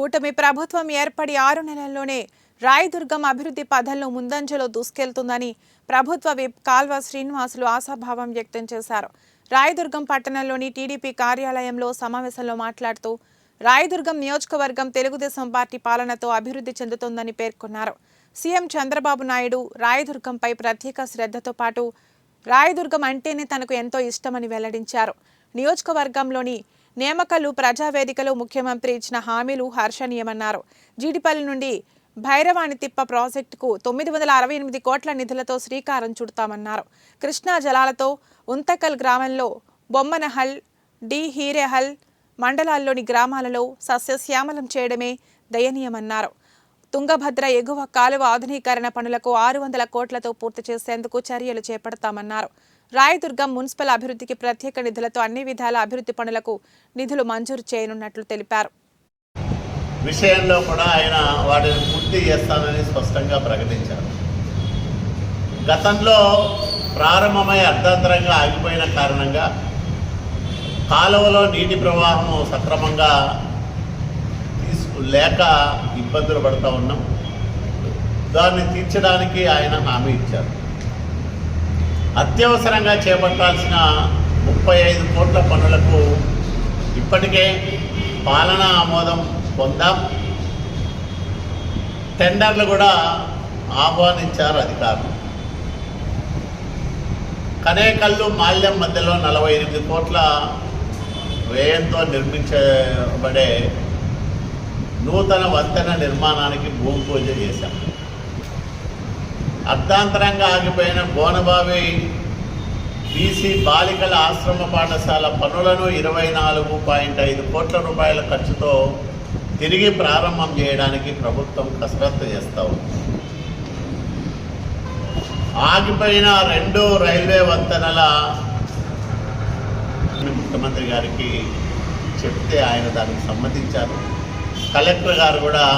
కూటమి ప్రభుత్వం ఏర్పడి 6 నెలల్లోనే రాయదుర్గం అభివృద్ధి పథంలో ముందంజలో దూసుకెళ్తుందని ప్రభుత్వ విప్ కాల్వ శ్రీనివాసులు ఆశాభావం వ్యక్తం చేశారు. రాయదుర్గం పట్టణంలోని టీడీపీ కార్యాలయంలో సమావేశంలో మాట్లాడుతూ రాయదుర్గం నియోజకవర్గం తెలుగుదేశం పార్టీ పాలనతో అభివృద్ధి చెందుతోందని పేర్కొన్నారు. సీఎం చంద్రబాబు నాయుడు రాయదుర్గంపై ప్రత్యేక శ్రద్ధతో పాటు రాయదుర్గం అంటేనే తనకు ఎంతో ఇష్టమని వెల్లడించారు. నియోజకవర్గంలోని నియామకాలు ప్రజావేదికలో ముఖ్యమంత్రి ఇచ్చిన హామీలు హర్షణీయమన్నారు. జీడిపల్లి నుండి భైరవాణి తిప్ప ప్రాజెక్టుకు 968 కోట్ల నిధులతో శ్రీకారం చుడతామన్నారు. కృష్ణా జలాలతో ఉంతకల్ గ్రామంలో బొమ్మనహల్, డి హీరేహల్ మండలాల్లోని గ్రామాలలో సస్యశ్యామలం చేయడమే దయనీయమన్నారు. తుంగభద్ర ఎగువ కాలువ ఆధునీకరణ పనులకు 600 కోట్లతో పూర్తి చేసేందుకు చర్యలు చేపడతామన్నారు. రాయదుర్గం మున్సిపల్ అభివృద్ధికి ప్రత్యేక నిధులతో అన్ని విధాల అభివృద్ధి పనులకు నిధులు మంజూరు చేయనున్నట్లు తెలిపారు. విషయంలో కూడా ఆయన వాటిని పూర్తి చేస్తానని స్పష్టంగా ప్రకటించారు. గతంలో ప్రారంభమై అర్ధాంతరంగా ఆగిపోయిన కారణంగా కాలువలో నీటి ప్రవాహం సక్రమంగా లేక ఇబ్బందులు పడుతూ ఉన్నాం. దాన్ని తీర్చడానికి ఆయన హామీ ఇచ్చారు. అత్యవసరంగా చేపట్టాల్సిన 35 కోట్ల పనులకు ఇప్పటికే పాలనా ఆమోదం పొందాం. టెండర్లు కూడా ఆహ్వానించారు అధికారులు. కనేకల్లు మాల్యం మధ్యలో 48 కోట్ల వ్యయంతో నిర్మించబడే నూతన వంతెన నిర్మాణానికి భూమి పూజ చేశాం. అర్ధాంతరంగా ఆగిపోయిన బోనబావి బీసీ బాలికల ఆశ్రమ పాఠశాల పనులను 24.5 కోట్ల రూపాయల ఖర్చుతో తిరిగి ప్రారంభం చేయడానికి ప్రభుత్వం కసరత్తు చేస్తూ ఉంది. ఆగిపోయిన 2 రైల్వే వంతెనల ముఖ్యమంత్రి గారికి చెప్తే ఆయన దానికి సమ్మతించారు. కలెక్టర్ గారు కూడా